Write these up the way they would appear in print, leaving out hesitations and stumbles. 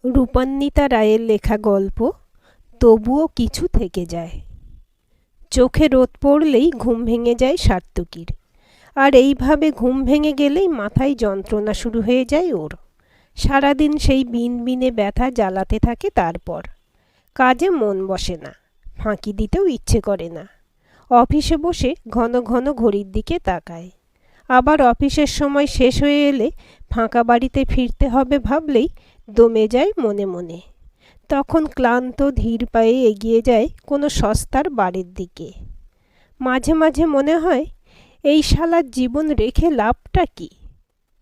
রূপান্বিতা রায়ের লেখা গল্প তবুও কিছু থেকে যায়। চোখে রোদ পড়লেই ঘুম ভেঙে যায় সার্থকীর। আর এইভাবে ঘুম ভেঙে গেলেই মাথায় যন্ত্রণা শুরু হয়ে যায় ওর। সারাদিন সেই বিনবিনে ব্যথা জ্বালাতে থাকে। তারপর কাজে মন বসে না, ফাঁকি দিতেও ইচ্ছে করে না। অফিসে বসে ঘন ঘন ঘড়ির দিকে তাকায়। আবার অফিসের সময় শেষ হয়ে এলে ফাঁকা বাড়িতে ফিরতে হবে ভাবলেই দমে যায় মনে মনে। তখন ক্লান্ত ধীর পায়ে এগিয়ে যায় কোনো সস্তার বাড়ির দিকে। মাঝে মাঝে মনে হয়, এই শালার জীবন রেখে লাভটা কি,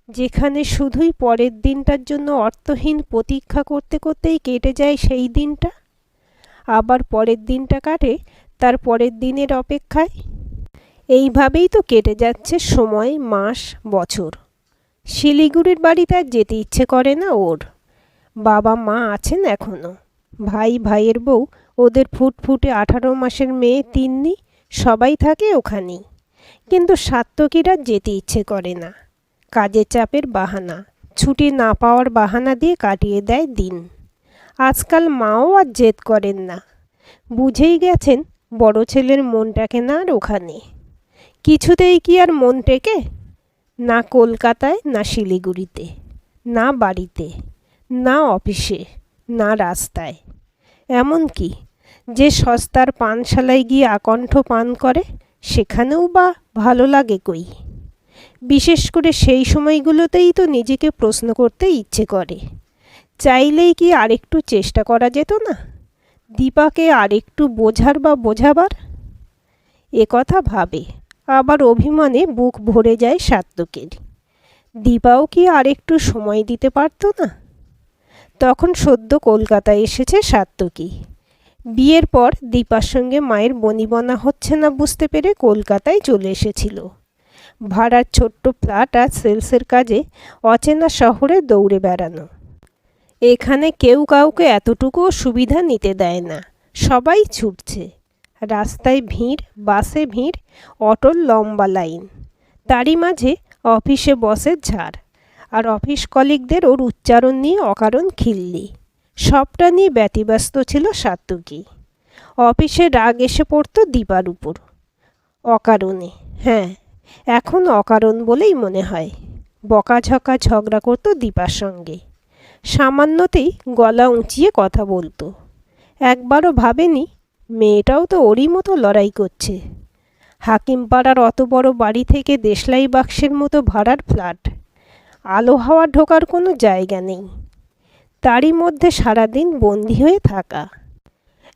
যেখানে শুধুই পরের দিনটার জন্য অর্থহীন প্রতীক্ষা করতে করতেই কেটে যায় সেই দিনটা। আবার পরের দিনটা কাটে তার পরের দিনের অপেক্ষায়। এইভাবেই তো কেটে যাচ্ছে সময়, মাস, বছর। শিলিগুড়ির বাড়িতে আর যেতে ইচ্ছে করে না ওর। বাবা মা আছেন এখনও, ভাই ভাইয়ের বউ, ওদের ফুটফুটে 18 মাসের মেয়ে তিন্নি, সবাই থাকে ওখানেই। কিন্তু সাত্তকীর আর যেতে ইচ্ছে করে না। কাজের চাপের বাহানা, ছুটি না পাওয়ার বাহানা দিয়ে কাটিয়ে দেয় দিন। আজকাল মাও আর জেদ করেন না, বুঝেই গেছেন বড় ছেলের মন টেকে না আর ওখানে। কিছুতেই কি আর মন টেকে? না কলকাতায়, না শিলিগুড়িতে, না বাড়িতে, না অফিসে, না রাস্তায়। এমনকি যে সস্তার পানশালায় গিয়ে আকণ্ঠ পান করে, সেখানেও বা ভালো লাগে কই? বিশেষ করে সেই সময়গুলোতেই তো নিজেকে প্রশ্ন করতে ইচ্ছে করে, চাইলেই কি আরেকটু চেষ্টা করা যেত না, দীপাকে আরেকটু বোঝার বা বোঝাবার? কথা ভাবে, আবার অভিমানে বুক ভরে যায় সাত্তকীর। দীপাও কি আরেকটু সময় দিতে পারতো না? তখন সদ্য কলকাতায় এসেছে সাত্তকী। বিয়ের পর দীপার সঙ্গে মায়ের বনিবনা হচ্ছে না বুঝতে পেরে কলকাতায় চলে এসেছিল। ভাড়ার ছোট্ট ফ্ল্যাট আর সেলসের কাজে অচেনা শহরে দৌড়ে বেড়ানো। এখানে কেউ কাউকে এতটুকুও সুবিধা নিতে দেয় না, সবাই ছুটছে। রাস্তায় ভিড়, বাসে ভিড়, অটোর লম্বা লাইন। তারই মাঝে অফিসে বসের ঝাড়, আর অফিস কলিগদের ওর উচ্চারণ নিয়ে অকারণ খিল্লি। সবটা নিয়ে ব্যতিব্যস্ত ছিল সাত্তকী। অফিসে রাগ এসে পড়তো দীপার উপর, অকারণে। হ্যাঁ, এখন অকারণ বলেই মনে হয়। বকাঝকা ঝগড়া করতো দীপার সঙ্গে। সামান্যতেই গলা উঁচিয়ে কথা বলতো। একবারও ভাবেনি মেয়েটাও তো ওরই মতো লড়াই করছে। হাকিমপাড়ার অত বড় বাড়ি থেকে দেশলাই বাক্সের মতো ভাড়ার ফ্ল্যাট, আলো হাওয়া ঢোকার কোনো জায়গা নেই। তারই মধ্যে সারাদিন বন্দি হয়ে থাকা।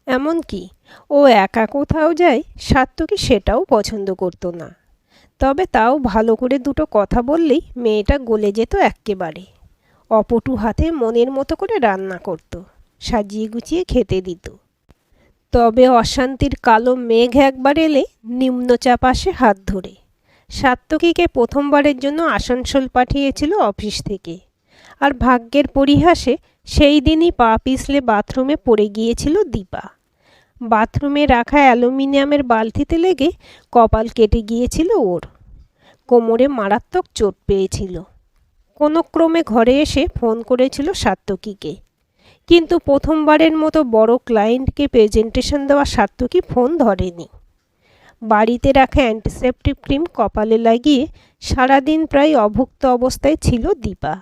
এমনকি ও একা কোথাও যায় সাত্তকী সেটাও পছন্দ করতো না। তবে তাও ভালো করে দুটো কথা বললেই মেয়েটা গলে যেত এক্কেবারে। অপটু হাতে মনের মতো করে রান্না করত, সাজিয়ে গুছিয়ে খেতে দিত। তবে অশান্তির কালো মেঘ একবার এলে নিম্নচাপ আসে হাত ধরে। সাত্তকীকে প্রথমবারের জন্য আসানসোল পাঠিয়েছিল অফিস থেকে। আর ভাগ্যের পরিহাসে সেই দিনই পা পিছলে বাথরুমে পড়ে গিয়েছিল দীপা। বাথরুমে রাখা অ্যালুমিনিয়ামের বালতিতে লেগে কপাল কেটে গিয়েছিল ওর। কোমরে মারাত্মক চোট পেয়েছিল। কোনো ক্রমে ঘরে এসে ফোন করেছিল সাত্তকীকে। কিন্তু প্রথমবারের মতো বড় ক্লায়েন্টকে প্রেজেন্টেশন দেওয়া সাত্তকী ফোন ধরেনি। বাড়িতে রাখা অ্যান্টিসেপটিক ক্রিম কপালে লাগিয়ে সারাদিন প্রায় অভুক্ত অবস্থায় ছিল দীপা।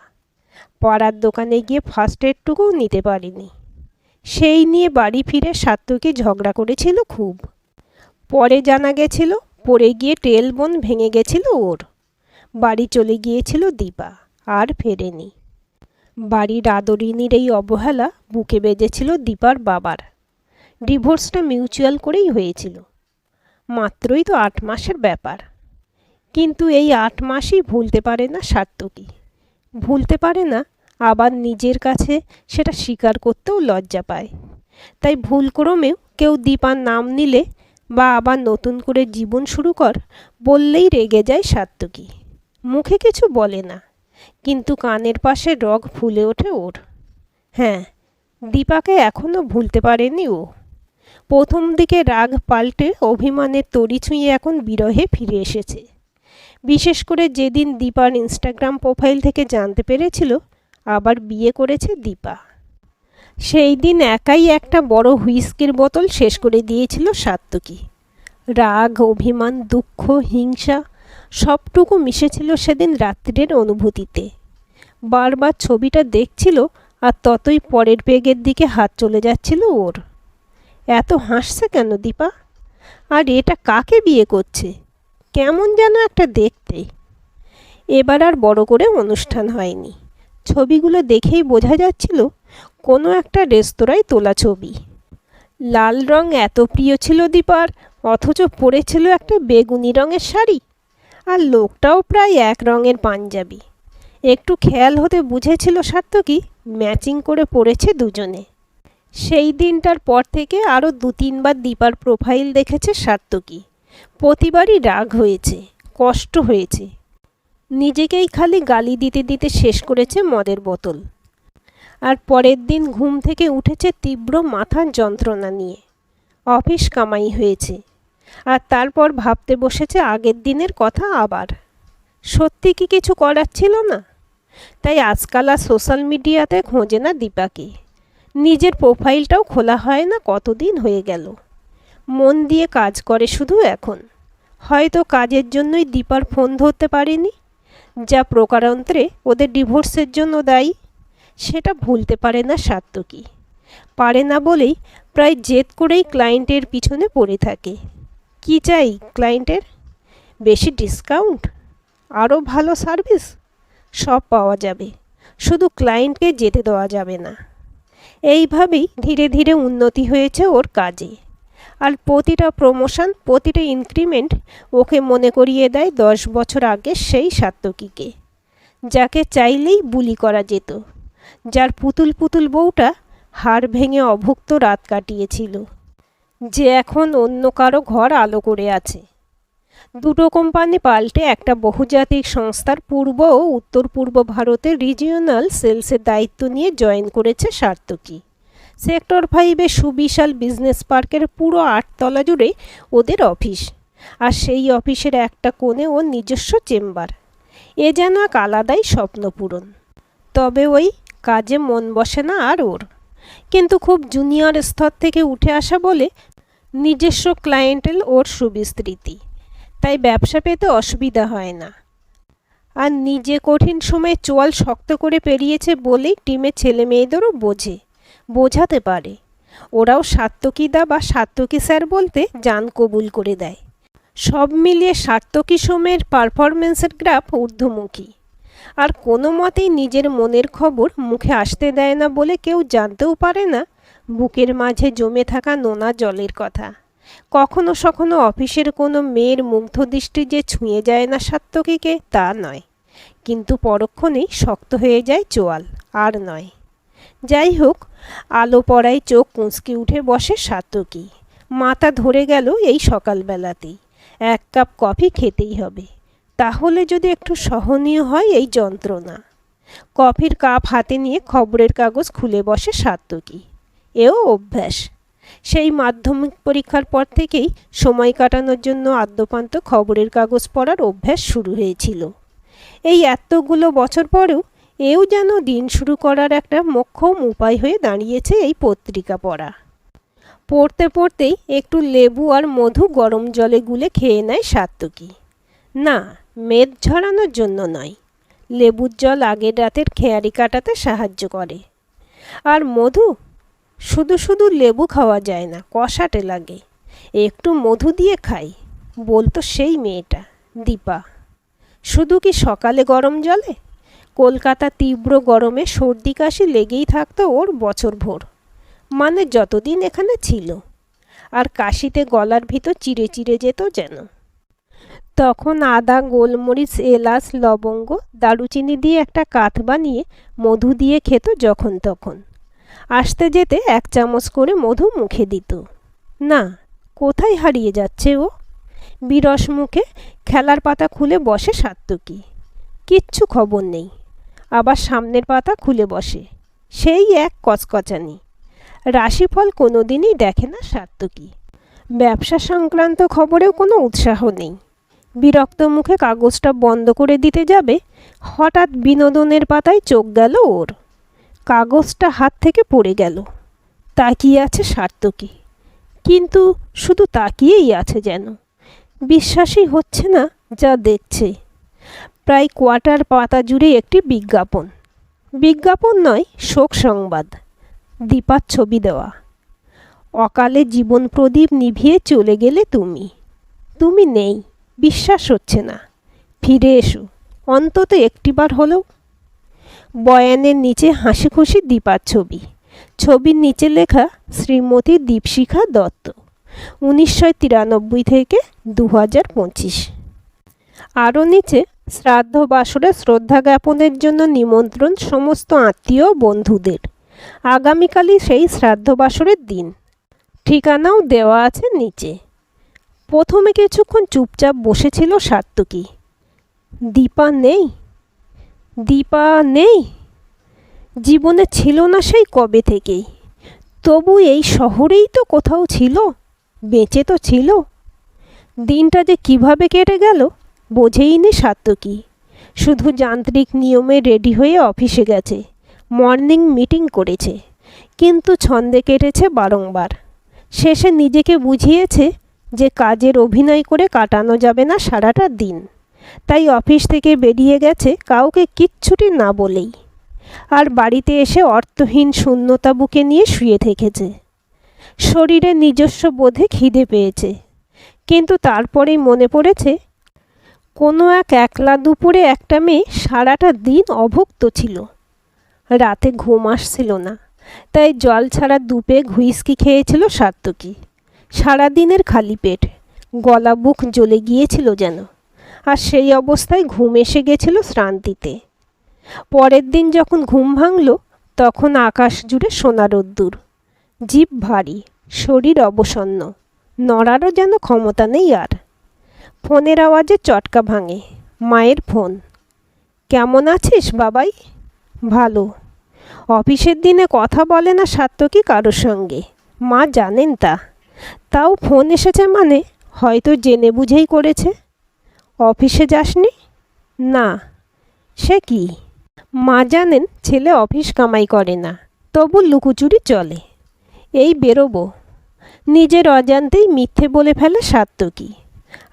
পাড়ার দোকানে গিয়ে ফার্স্ট এডটুকুও নিতে পারেনি। সেই নিয়ে বাড়ি ফিরে সাত্তকী ঝগড়া করেছিল খুব। পরে জানা গেছিল পড়ে গিয়ে টেলবোন ভেঙে গেছিল ওর। বাড়ি চলে গিয়েছিল দীপা, আর ফেরেনি। বাড়ির আদরিনীর এই অবহেলা বুকে বেজেছিল দীপার বাবার। ডিভোর্সটা মিউচুয়াল করেই হয়েছিল। মাত্রই তো 8 মাসের ব্যাপার। কিন্তু এই 8 মাসই ভুলতে পারে না সাত্তকী। ভুলতে পারে না, আবার নিজের কাছে সেটা স্বীকার করতেও লজ্জা পায়। তাই ভুলক্রমেও কেউ দীপার নাম নিলে বা আবার নতুন করে জীবন শুরু কর বললেই রেগে যায় সাত্তকী। মুখে কিছু বলে না, কিন্তু কানের পাশে রগ ফুলে ওঠে ওর। হ্যাঁ, দীপাকে এখনও ভুলতে পারেনি ও। প্রথম দিকে রাগ পাল্টে অভিমানের তরি ছুঁয়ে এখন বিরহে ফিরে এসেছে। বিশেষ করে যেদিন দীপার ইনস্টাগ্রাম প্রোফাইল থেকে জানতে পেরেছিল আবার বিয়ে করেছে দীপা। সেই দিন একাই একটা বড় হুইস্কির বোতল শেষ করে দিয়েছিল সাত্তকী। রাগ, অভিমান, দুঃখ, হিংসা সবটুকু মিশেছিল সেদিন রাত্রির অনুভূতিতে। বারবার ছবিটা দেখছিল আর ততই পরের পেগের দিকে হাত চলে যাচ্ছিল ওর। এত হাসছে কেন দীপা? আর এটা কাকে বিয়ে করছে? কেমন যেন একটা দেখতে। এবার আর বড় করে অনুষ্ঠান হয়নি। ছবিগুলো দেখেই বোঝা যাচ্ছিল কোনো একটা রেস্তোরাঁয় তোলা ছবি। লাল রং এত প্রিয় ছিল দীপার, অথচ পরেছিল একটা বেগুনি রঙের শাড়ি, আর লোকটাও প্রায় এক রঙের পাঞ্জাবি। একটু খেয়াল হতে বুঝেছিল সাত্তকী ম্যাচিং করে পরেছে দুজনে। সেই দিনটার পর থেকে আরও 2-3বার দীপার প্রোফাইল দেখেছে সাত্তকী। প্রতিবারই রাগ হয়েছে, কষ্ট হয়েছে। নিজেকেই খালি গালি দিতে দিতে শেষ করেছে মদের বোতল। আর পরের দিন ঘুম থেকে উঠেছে তীব্র মাথার যন্ত্রণা নিয়ে। অফিস কামাই হয়েছে, আর তারপর ভাবতে বসেছে আগের দিনের কথা আবার। সত্যি কি কিছু করার ছিল না? তাই আজকাল আর সোশ্যাল মিডিয়াতে খোঁজে না দীপাকে। নিজের প্রোফাইলটাও খোলা হয় না কতদিন হয়ে গেল। মন দিয়ে কাজ করে শুধু এখন। হয়তো কাজের জন্যই দীপার ফোন ধরতে পারেনি, যা প্রকারান্তরে ওদের ডিভোর্সের জন্য দায়ী। সেটা ভুলতে পারে না সাত্তকী। পারে না বলেই প্রায় জেদ করেই ক্লায়েন্টের পিছনে পড়ে থাকে। কি চাই ক্লায়েন্টের? বেশি ডিসকাউন্ট, আরও ভালো সার্ভিস, সব পাওয়া যাবে, শুধু ক্লায়েন্টকে যেতে দেওয়া যাবে না। এইভাবেই ধীরে ধীরে উন্নতি হয়েছে ওর কাজে। আর প্রতিটা প্রমোশন, প্রতিটা ইনক্রিমেন্ট ওকে মনে করিয়ে দেয় 10 বছর আগে সেই সাত্তকীকে, যাকে চাইলেই বুলি করা যেত, যার পুতুল পুতুল বউটা হাড় ভেঙে অভুক্ত রাত কাটিয়েছিল, যে এখন অন্য কারো ঘর আলো করে আছে। দুটো কোম্পানি পাল্টে একটা বহুজাতিক সংস্থার পূর্ব ও উত্তর পূর্ব ভারতের রিজিওনাল সেলসের দায়িত্ব নিয়ে জয়েন করেছে সাত্তকী। সেক্টর 5-এ সুবিশাল বিজনেস পার্কের পুরো 8 তলা জুড়ে ওদের অফিস, আর সেই অফিসের একটা কোণে ওর নিজস্ব চেম্বার। এ যেন এক আলাদাই স্বপ্নপূরণ। তবে ওই কাজে মন বসে না আর ওর। কিন্তু খুব জুনিয়র স্তর থেকে উঠে আসা বলে নিজস্ব ক্লায়েন্টেল ওর সুবিস্তৃতি, তাই ব্যবসা পেতে অসুবিধা হয় না। আর নিজে কঠিন সময়ে চোয়াল শক্ত করে পেরিয়েছে বলেই টিমের ছেলে মেয়েদেরও বোঝাতে পারে। ওরাও সাত্তকীদা বা সাত্তকী স্যার বলতে জান কবুল করে দেয়। সব মিলিয়ে সাত্তকী সোমের পারফরমেন্সের গ্রাফ ঊর্ধ্বমুখী। আর কোনো মতেই নিজের মনের খবর মুখে আসতে দেয় না বলে কেউ জানতেও পারে না বুকের মাঝে জমে থাকা নোনা জলের কথা। কখনো সখনো অফিসের কোনো মেয়ের মুগ্ধ দৃষ্টি যে ছুঁয়ে যায় না সাত্তকীকে তা নয়, কিন্তু পরক্ষণেই শক্ত হয়ে যায় চোয়াল, আর নয়। যাই হোক, আলো পড়ায় চোখ কুঁচকে উঠে বসে সাত্তকী। মাথা ধরে গেল এই সকালবেলাতেই 1 কাপ কফি খেতেই হবে, তাহলে যদি একটু সহনীয় হয় এই যন্ত্রণা। কফির কাপ হাতে নিয়ে খবরের কাগজ খুলে বসে সাত্তকী। এও অভ্যাস। সেই মাধ্যমিক পরীক্ষার পর থেকেই সময় কাটানোর জন্য আদ্যোপান্ত খবরের কাগজ পড়ার অভ্যাস শুরু হয়েছিল। এই এতগুলো বছর পরেও এও যেন দিন শুরু করার একটা মোক্ষম উপায় হয়ে দাঁড়িয়েছে এই পত্রিকা পড়া। পড়তে পড়তেই একটু লেবু আর মধু গরম জলে গুলে খেয়ে নেয় সাত্তকী। না, মেদ ঝরানোর জন্য নয়, লেবুর জল আগের রাতের খেয়ারি কাটাতে সাহায্য করে। আর মধু, শুধু শুধু লেবু খাওয়া যায় না, কষাটে লাগে, একটু মধু দিয়ে খাই বলতো সেই মেয়েটা দীপা। শুধু কি সকালে গরম জলে? কলকাতা তীব্র গরমে সর্দি কাশি লেগেই থাকতো ওর বছরভর, মানে যতদিন এখানে ছিল। আর কাশিতে গলার ভিতর চিরে চিরে যেত যেন। তখন আদা, গোলমরিচ, এলাচ, লবঙ্গ, দারুচিনি দিয়ে একটা কাঠ বানিয়ে মধু দিয়ে খেত যখন তখন। আসতে যেতে 1 চামচ করে মধু মুখে দিত। না, কোথায় হারিয়ে যাচ্ছে ও? বিরস মুখে খেলার পাতা খুলে বসে সাত্তকী। কিচ্ছু খবর নেই। আবার সামনের পাতা খুলে বসে, সেই এক কচকচানি। রাশিফল কোনোদিনই দেখে না সাত্তকী। ব্যবসা সংক্রান্ত খবরেও কোনো উৎসাহ নেই। বিরক্ত মুখে কাগজটা বন্ধ করে দিতে যাবে, হঠাৎ বিনোদনের পাতায় চোখ গেল ওর। কাগজটা হাত থেকে পড়ে গেল। তাকিয়ে আছে সার্থকী, কিন্তু শুধু তাকিয়েই আছে যেন। বিশ্বাসই হচ্ছে না যা দেখছে। প্রায় কোয়ার্টার পাতা জুড়ে একটি বিজ্ঞাপন। বিজ্ঞাপন নয়, শোক সংবাদ। দীপার ছবি দেওয়া। অকালে জীবন প্রদীপ নিভিয়ে চলে গেলে তুমি। তুমি নেই, বিশ্বাস হচ্ছে না। ফিরে এসো, অন্তত একটিবার হলেও। বয়ানের নিচে হাসি খুশি দীপার ছবি। ছবির নিচে লেখা শ্রীমতী দীপশিখা দত্ত, 1993 থেকে 2025। আরও নিচে শ্রাদ্ধ বাসরে শ্রদ্ধা জ্ঞাপনের জন্য নিমন্ত্রণ সমস্ত আত্মীয় বন্ধুদের। আগামীকালই সেই শ্রাদ্ধ বাসরের দিন। ঠিকানাও দেওয়া আছে নিচে। প্রথমে কিছুক্ষণ চুপচাপ বসেছিল সার্থকী। দীপা নেই, দীপা নেই। জীবনে ছিল না সেই কবে থেকেই। তবু এই শহরেই তো কোথাও ছিল, বেঁচে তো ছিল। দিনটা যে কিভাবে কেটে গেল বোঝেইনি সার্থকী। শুধু যান্ত্রিক নিয়মে রেডি হয়ে অফিসে গেছে, মর্নিং মিটিং করেছে, কিন্তু ছন্দে কেটেছে বারংবার। শেষে নিজেকে বুঝিয়েছে যে কাজের অভিনয় করে কাটানো যাবে না সারাটা দিন। তাই অফিস থেকে বেরিয়ে গেছে কাউকে কিচ্ছুটি না বলেই। আর বাড়িতে এসে অর্থহীন শূন্যতা বুকে নিয়ে শুয়ে থেকেছে। শরীরে নিজস্ব বোধে খিদে পেয়েছে, কিন্তু তারপরেই মনে পড়েছে কোনো এক একলা দুপুরে একটা মেয়ে সারাটা দিন অভুক্ত ছিল। রাতে ঘুম আসছিল না, তাই জল ছাড়া দুপে হুইস্কি খেয়েছিল সার্থকী। সারাদিনের খালি পেট, গলা বুক জ্বলে গিয়েছিল যেন। আর সেই অবস্থায় ঘুম এসে গেছিল শ্রান্তিতে। পরের দিন যখন ঘুম ভাঙল, তখন আকাশ জুড়ে সোনা রোদ্দুর। জিভ ভারী, শরীর অবসন্ন, নড়ারও যেন ক্ষমতা নেই আর। ফোনের আওয়াজে চটকা ভাঙে। মায়ের ফোন। কেমন আছিস বাবাই? ভালো। অফিসের দিনে কথা বলে না সার্থকী কারোর সঙ্গে, মা জানেন তা। তাও ফোন এসেছে মানে হয়তো জেনে বুঝেই করেছে। অফিসে যাসনি? না। সে কি? মা জানেন ছেলে অফিস কামাই করে না, তবু লুকোচুরি চলে। এই বেরোবো। নিজের অজান্তেই মিথ্যে বলে ফেলে সার্থকী।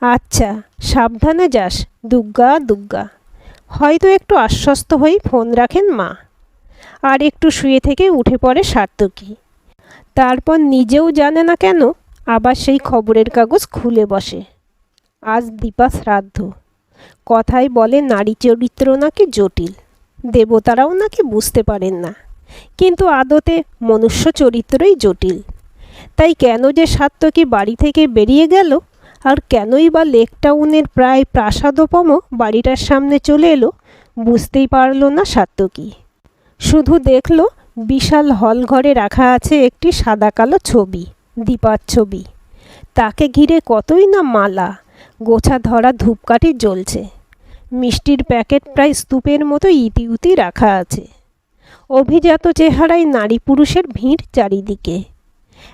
আচ্ছা, সাবধানে যাস, দুগ্গা দুগ্গা। হয়তো একটু আশ্বস্ত হয়েই ফোন রাখেন মা। আর একটু শুয়ে থেকে উঠে পড়ে সার্থকী। তারপর নিজেও জানে না কেন আবার সেই খবরের কাগজ খুলে বসে। আজ দীপা শ্রাদ্ধ। কথায় বলে নারী চরিত্র নাকি জটিল, দেবতারাও নাকি বুঝতে পারেন না, কিন্তু আদতে মনুষ্য চরিত্রই জটিল। তাই কেন যে সার্থকী বাড়ি থেকে বেরিয়ে গেল, আর কেনই বা লেক টাউনের প্রায় প্রাসাদোপম বাড়িটার সামনে চলে এলো, বুঝতেই পারল না সার্থকী। শুধু দেখল বিশাল হল ঘরে রাখা আছে একটি সাদা কালো ছবি, দীপার ছবি। তাকে ঘিরে কতই না মালা, গোছা ধরা ধূপকাঠি জ্বলছে। মিষ্টির প্যাকেট প্রায় স্তূপের মতো ইতিউতি রাখা আছে। অভিজাত চেহারায় নারী পুরুষের ভিড় চারিদিকে।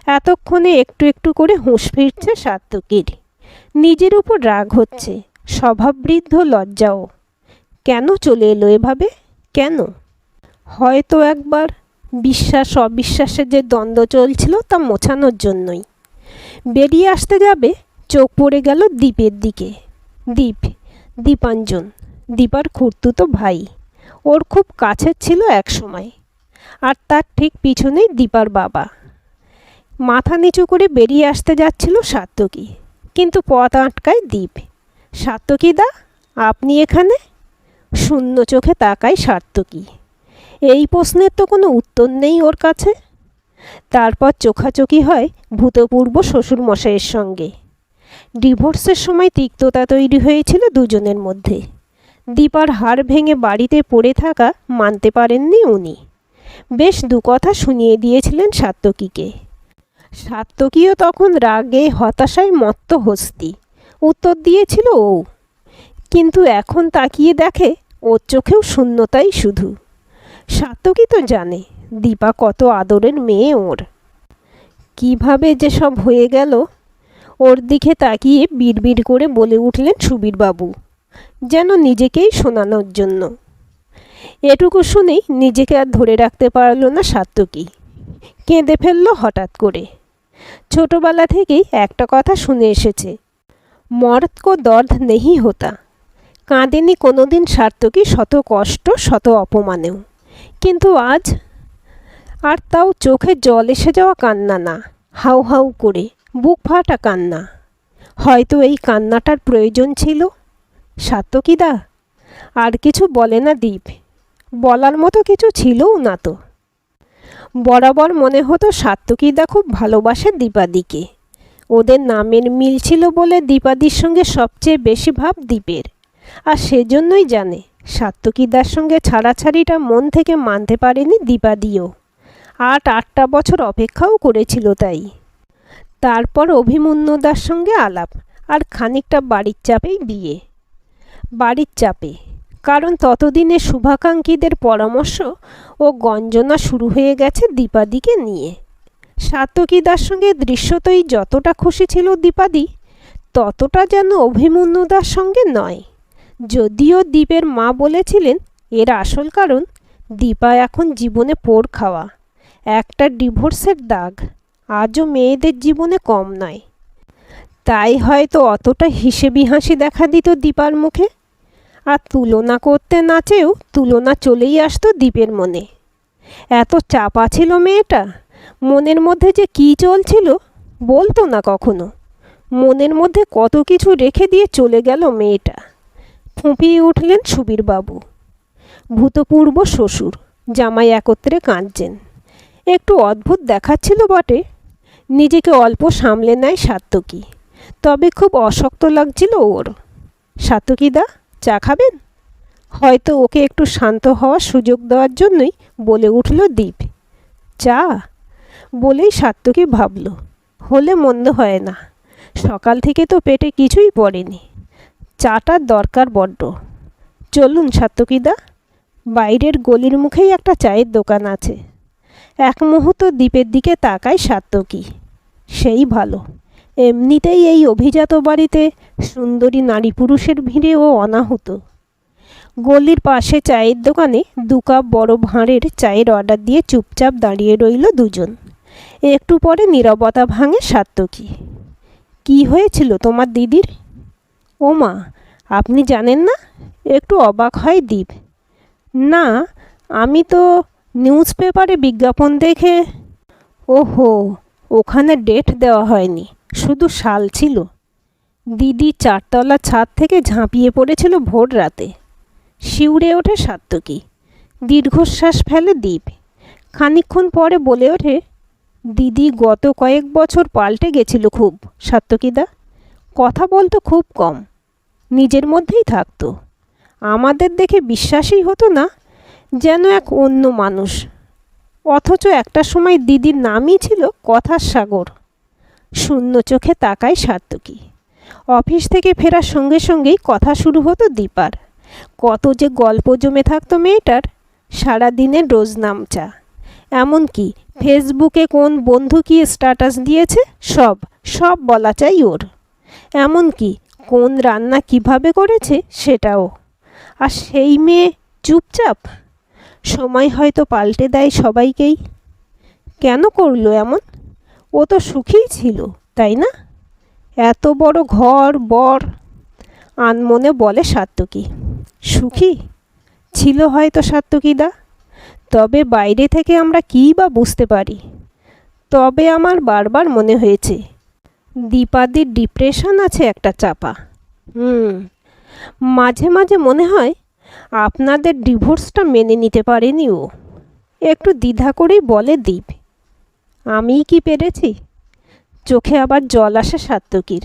এতক্ষণে একটু একটু করে হুঁশ ফিরছে সার্থকীর। নিজের উপর রাগ হচ্ছে, স্বভাববৃদ্ধ লজ্জাও। কেন চলে এলো এভাবে? কেন? হয়তো একবার বিশ্বাস অবিশ্বাসের যে দ্বন্দ্ব চলছিল তা মোছানোর জন্যই। বেরিয়ে আসতে যাবে, চোখ পড়ে গেল দীপের দিকে। দীপ, দীপাঞ্জন, দীপার খুড়তুতো ভাই। ওর খুব কাছের ছিল এক সময়। আর তার ঠিক পিছনেই দীপার বাবা। মাথা নিচু করে বেরিয়ে আসতে যাচ্ছিল সার্থকী, কিন্তু পথ আটকায় দীপ। সার্থকীদা, আপনি এখানে? শূন্য চোখে তাকায় সার্থকী। এই প্রশ্নের তো কোনো উত্তর নেই ওর কাছে। তারপর চোখাচোখি হয় ভূতপূর্ব শ্বশুরমশাইয়ের সঙ্গে। ডিভোর্সের সময় তিক্ততা তৈরি হয়েছিল দুজনের মধ্যে। দীপার হাড় ভেঙে বাড়িতে পড়ে থাকা মানতে পারেননি উনি। বেশ দু কথা শুনিয়ে দিয়েছিলেন সার্থকীকে। সার্থকীও তখন রাগে হতাশায় মত্ত হস্তি। উত্তর দিয়েছিল ও। কিন্তু এখন তাকিয়ে দেখে ওর চোখেও শূন্যতাই শুধু। সার্থকী তো জানে দীপা কত আদরের মেয়ে ওর। কিভাবে যে সব হয়ে গেল। ওর দিকে তাকিয়ে বিড়বিড় করে বলে উঠলেন সুবীরবাবু, যেন নিজেকেই শোনানোর জন্য। এটুকু শুনেই নিজেকে আর ধরে রাখতে পারল না সাত্তকী, কেঁদে ফেলল হঠাৎ করে। ছোটবেলা থেকেই একটা কথা শুনে এসেছে, মর্দ কো দর্দ নেহি হোতা। কাঁদেনি কোনোদিন সাত্তকী শত কষ্ট শত অপমানেও, কিন্তু আজ আর তাও চোখে জল এসে যাওয়া কান্না না, হাউ হাউ করে বুক ফাটা কান্না। হয়তো এই কান্নাটার প্রয়োজন ছিল। সাত্তকীদা, আর কিছু বলে না দীপ, বলার মতো কিছু ছিলও না তো। বরাবর মনে হতো সাত্তকীদা খুব ভালোবাসে দীপাদিকে। ওদের নামের মিল ছিল বলে দীপাদির সঙ্গে সবচেয়ে বেশি ভাব দীপের, আর সেজন্যই জানে সাত্তকীদার সঙ্গে ছাড়াছাড়িটা মন থেকে মানতে পারেনি দীপাদিও। 8-8টা বছর অপেক্ষাও করেছিল তাই। তারপর অভিমন্যুদার সঙ্গে আলাপ, আর খানিকটা বাড়ির চাপেই বিয়ে। বাড়ির চাপে, কারণ ততদিনে শুভাকাঙ্ক্ষীদের পরামর্শ ও গঞ্জনা শুরু হয়ে গেছে দীপাদিকে নিয়ে। সাত্তকীদার সঙ্গে দৃশ্যতই যতটা খুশি ছিল দীপাদি, ততটা যেন অভিমন্যুদার সঙ্গে নয়। যদিও দীপের মা বলেছিলেন এর আসল কারণ দীপা এখন জীবনে পোড় খাওয়া, একটা ডিভোর্সের দাগ আজও মেয়েদের জীবনে কম নয়। তাই হয়তো অতটা হিসেবি হাসি দেখা দিত দীপার মুখে, আর তুলনা করতে না চেয়েও তুলনা চলেই আসতো দীপের মনে। এত চাপা ছিল মেয়েটা, মনের মধ্যে যে কী চলছিল বলতো না কখনো। মনের মধ্যে কত কিছু রেখে দিয়ে চলে গেল মেয়েটা। ফুঁপিয়ে উঠলেন সুবীরবাবু। ভূতপূর্ব শ্বশুর জামাই একত্রে কাঁদছেন। একটু অদ্ভুত দেখাচ্ছিল বটে, নিজেকে অল্প সামলে নেয় সাত্তকী, তবে খুব অশক্ত লাগছিল ওর। সাত্তকীদা, চা খাবেন? হয়তো ওকে একটু শান্ত হওয়ার সুযোগ দেওয়ার জন্যই বলে উঠল দীপ। চা বলেই সাত্তকী ভাবল, হলে মন্দ হয় না, সকাল থেকে তো পেটে কিছুই পড়েনি, চাটার দরকার বড্ড। চলুন সাত্তকীদা, বাইরের গলির মুখেই একটা চায়ের দোকান আছে। এক মুহূর্ত দীপের দিকে তাকায় সাত্তকী। সেই ভালো, এমনিতেই এই অভিজাত বাড়িতে সুন্দরী নারী পুরুষের ভিড়ে ও অনাহুত। গলির পাশে চায়ের দোকানে 2 কাপ বড় ভাঁড়ের চায়ের অর্ডার দিয়ে চুপচাপ দাঁড়িয়ে রইল দুজন। একটু পরে নীরবতা ভাঙে সাত্তকী। কি হয়েছিল তোমার দিদির? ও মা, আপনি জানেন না? একটু অবাক হয় দীপ। না, আমি তো নিউজ পেপারে বিজ্ঞাপন দেখে। ওহো, ওখানে ডেট দেওয়া হয়নি, শুধু সাল ছিল। দিদি 4তলা ছাদ থেকে ঝাঁপিয়ে পড়েছিল ভোর রাতে। শিউরে ওঠে সাত্তকী। দীর্ঘশ্বাস ফেলে দীপ। খানিকক্ষণ পরে বলে ওঠে, দিদি গত কয়েক বছর পাল্টে গেছিল খুব সাত্তকীদা। কথা বলতো খুব কম, নিজের মধ্যেই থাকতো। আমাদের দেখে বিশ্বাসই হতো না, যেন এক অন্য মানুষ। অথচ একটা সময় দিদির নামই ছিল কথার সাগর। শূন্য চোখে তাকায় সাত্তকী। অফিস থেকে ফেরার সঙ্গে সঙ্গেই কথা শুরু হতো দীপার। কত যে গল্প জমে থাকতো মেয়েটার, সারাদিনের রোজ নামচা। এমনকি ফেসবুকে কোন বন্ধু কি স্ট্যাটাস দিয়েছে সব সব বলা চাই ওর। এমনকি কোন রান্না কিভাবে করেছে সেটাও। আর সেই মেয়ে চুপচাপ। সময় হয়তো পাল্টে দেয় সবাইকেই। কেন করলো এমন? ও তো সুখীই ছিল, তাই না? এত বড় ঘর বর। আনমনে বলে সাত্তকী। সুখী ছিল হয়তো সাত্তকীদা, তবে বাইরে থেকে আমরা কী বা বুঝতে পারি। তবে আমার বারবার মনে হয়েছে দীপাদির ডিপ্রেশন আছে একটা চাপা। মাঝে মাঝে মনে হয় আপনাদের ডিভোর্সটা মেনে নিতে পারেনি ও। একটু দ্বিধা করেই বলে দীপ। আমিই কি পেরেছি? চোখে আবার জল আসে সাত্তকীর।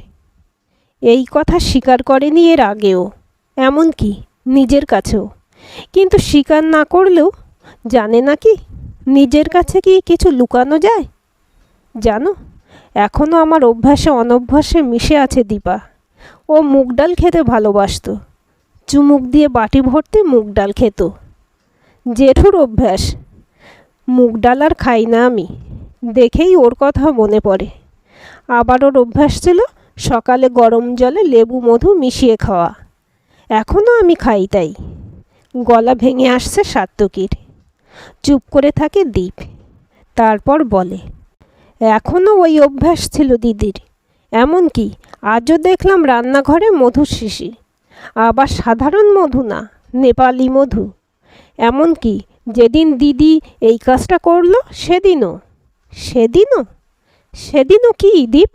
এই কথা স্বীকার করেনি এর আগেও, এমনকি নিজের কাছেও। কিন্তু স্বীকার না করলেও জানে না কি নিজের কাছে কি কিছু লুকানো যায়? জানো, এখনও আমার অভ্যাসে অনভ্যাসে মিশে আছে দীপা। ও মুগ ডাল খেতে ভালোবাসত, চুমুক দিয়ে বাটি ভর্তি মুগ ডাল খেত। জেঠুর অভ্যাস। মুগ ডাল আর খাই না আমি, দেখেই ওর কথা মনে পড়ে। আবার ওর অভ্যাস ছিল সকালে গরম জলে লেবু মধু মিশিয়ে খাওয়া। এখনও আমি খাই তাই। গলা ভেঙে আসছে সাত্তকীর। চুপ করে থাকে দীপ। তারপর বলে, এখনও ওই অভ্যাস ছিল দিদির। এমনকি আজও দেখলাম রান্নাঘরে মধুর শিশি। আবার সাধারণ মধু না, নেপালি মধু। এমনকি যেদিন দিদি এই কাজটা করলো সেদিনও। সেদিনও কি দীপ?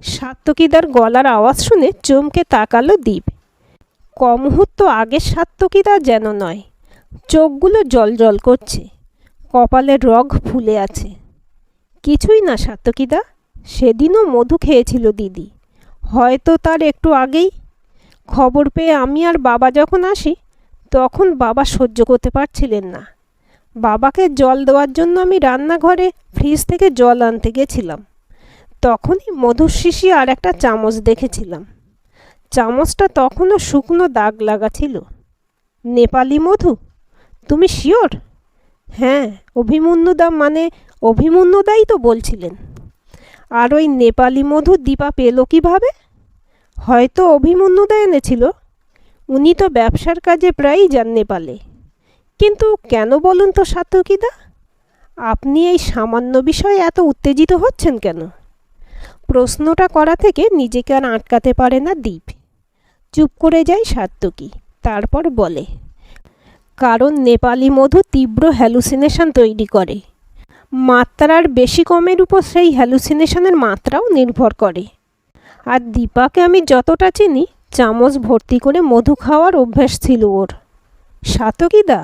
সাত্তকীদার গলার আওয়াজ শুনে চমকে তাকালো দীপ। কমুহূর্ত আগের সাত্তকীদা যেন নয়। চোখগুলো জল করছে, কপালের রগ ফুলে আছে। কিছুই না সাত্তকীদা, সেদিনও মধু খেয়েছিল দিদি, হয়তো তার একটু আগেই। খবর পেয়ে আমি আর বাবা যখন আসি, তখন বাবা সহ্য করতে পারছিলেন না। বাবাকে জল দেওয়ার জন্য আমি রান্নাঘরে ফ্রিজ থেকে জল আনতে গেছিলাম। তখনই মধুর শিশি আর একটা চামচ দেখেছিলাম। চামচটা তখনও শুকনো দাগ লাগা ছিল। নেপালি মধু? তুমি শিওর? হ্যাঁ, অভিমন্যুদাই তো বলছিলেন। আর ওই নেপালি মধু দীপা পেল কীভাবে? হয়তো অভিমন্যুদা এনেছিল। উনি তো ব্যবসার কাজে প্রায়ই যান নেপালে। কিন্তু কেন বলুন তো সাত্তকীদা, আপনি এই সামান্য বিষয়ে এত উত্তেজিত হচ্ছেন কেন? প্রশ্নটা করা থেকে নিজেকে আর আটকাতে পারে না দীপ। চুপ করে যায় সাত্তকী। তারপর বলে, কারণ নেপালি মধু তীব্র হ্যালুসিনেশন তৈরি করে। মাত্রার বেশি কমের উপর সেই হ্যালুসিনেশনের মাত্রাও নির্ভর করে। আর দীপাকে আমি যতটা চিনি, চামচ ভর্তি করে মধু খাওয়ার অভ্যাস ছিল ওর। সাত্তকীদা,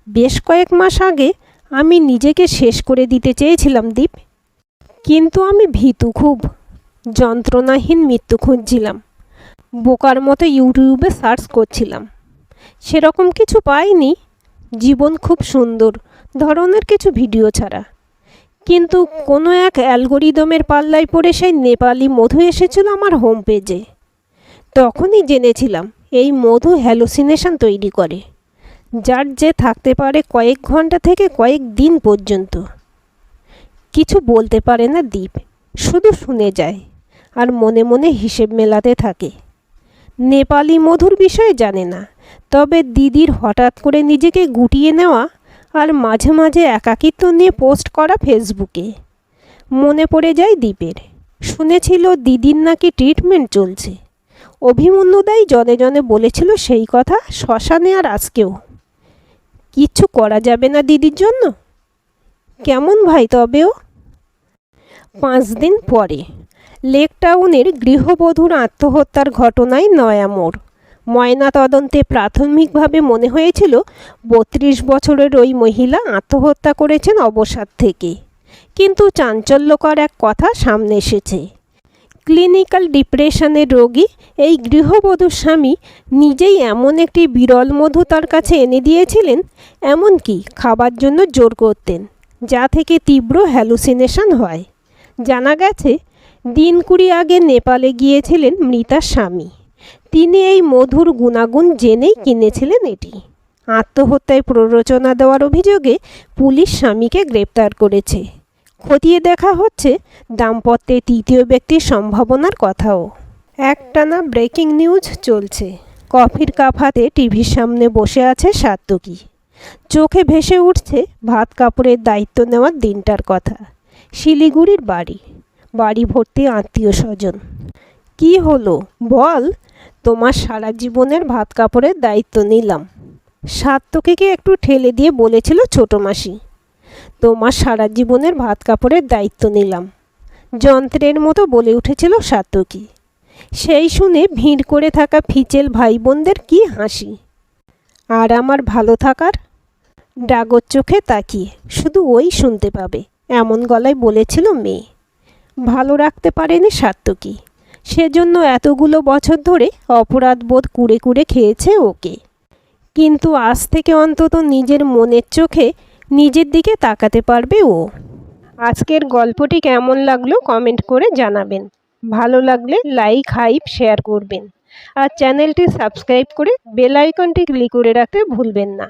বেশ কয়েক মাস আগে আমি নিজেকে শেষ করে দিতে চেয়েছিলাম দীপ। কিন্তু আমি ভীতু খুব। যন্ত্রণাহীন মৃত্যু খুঁজছিলাম। বোকার মতো ইউটিউবে সার্চ করছিলাম। সেরকম কিছু পাইনি, জীবন খুব সুন্দর ধরনের কিছু ভিডিও ছাড়া। কিন্তু কোনো এক অ্যালগোরিদমের পাল্লায় পড়ে সেই নেপালি মধু এসেছিল আমার হোম পেজে। তখনই জেনেছিলাম এই মধু হ্যালুসিনেশন তৈরি করে, যার যে থাকতে পারে কয়েক ঘন্টা থেকে কয়েক দিন পর্যন্ত। কিছু বলতে পারে না দীপ, শুধু শুনে যায় আর মনে মনে হিসেব মেলাতে থাকে। নেপালি মধুর বিষয়ে জানে না, তবে দিদির হঠাৎ করে নিজেকে গুটিয়ে নেওয়া আর মাঝে মাঝে একাকিত্ব নিয়ে পোস্ট করা ফেসবুকে মনে পড়ে যায় দীপের। শুনেছিল দিদির নাকি ট্রিটমেন্ট চলছে। অভিমন্যুদাই জনে জনে বলেছিল সেই কথা শ্মশানে আর আজকেও। কিচ্ছু করা যাবে না দিদির জন্য? কেমন ভাই তবেও? 5 দিন পরে লেক টাউনের গৃহবধূর আত্মহত্যার ঘটনায় নয়া মোড়। ময়নাতদন্তে প্রাথমিকভাবে মনে হয়েছিল 32 বছরের ওই মহিলা আত্মহত্যা করেছেন অবসাদ থেকে। কিন্তু চাঞ্চল্যকর এক কথা সামনে এসেছে। ক্লিনিক্যাল ডিপ্রেশনের রোগী এই গৃহবধূর স্বামী নিজেই এমন একটি বিরল মধু তার কাছে এনে দিয়েছিলেন, এমনকি খাবার জন্য জোর করতেন, যা থেকে তীব্র হ্যালুসিনেশন হয়। জানা গেছে, দিন 20 আগে নেপালে গিয়েছিলেন মৃতার স্বামী। তিনি এই মধুর গুণাগুণ জেনেই কিনেছিলেন এটি। আত্মহত্যায় প্ররোচনা দেওয়ার অভিযোগে পুলিশ স্বামীকে গ্রেপ্তার করেছে। খতিয়ে দেখা হচ্ছে দাম্পত্যে তৃতীয় ব্যক্তির সম্ভাবনার কথাও। একটানা ব্রেকিং নিউজ চলছে। কফির কাপ হাতে টিভির সামনে বসে আছে সাত্তকী। চোখে ভেসে উঠছে ভাত কাপড়ের দায়িত্ব নেওয়ার দিনটার কথা। শিলিগুড়ির বাড়ি ভর্তি আত্মীয় স্বজন। কি হলো বল? তোমার সারা জীবনের ভাত কাপড়ের দায়িত্ব নিলাম, সাত্তকীকে একটু ঠেলে দিয়ে বলেছিল ছোট মাসি। তোমার সারা জীবনের ভাত কাপড়ের দায়িত্ব নিলাম, যন্ত্রের মতো বলে উঠেছিল সাত্তকী। সেই শুনে ভিড় করে থাকা ফিচেল ভাই বোনদের কি হাসি। আর আমার ভালো থাকার? ডাগর চোখে তাকিয়ে শুধু ওই শুনতে পাবে এমন গলায় বলেছিল মেয়ে। ভালো রাখতে পারেনি সাত্তকী, সেজন্য এতগুলো বছর ধরে অপরাধবোধ কুড়ে কুড়ে খেয়েছে ওকে। কিন্তু আজ থেকে অন্তত নিজের মনের চোখে নিজের দিকে তাকাতে পারবে ও। আজকের গল্পটি কেমন লাগলো কমেন্ট করে জানাবেন। ভালো লাগলে লাইক, হাইপ, শেয়ার করবেন। আর চ্যানেলটি সাবস্ক্রাইব করে বেল আইকনটি ক্লিক করে রাখতে ভুলবেন না।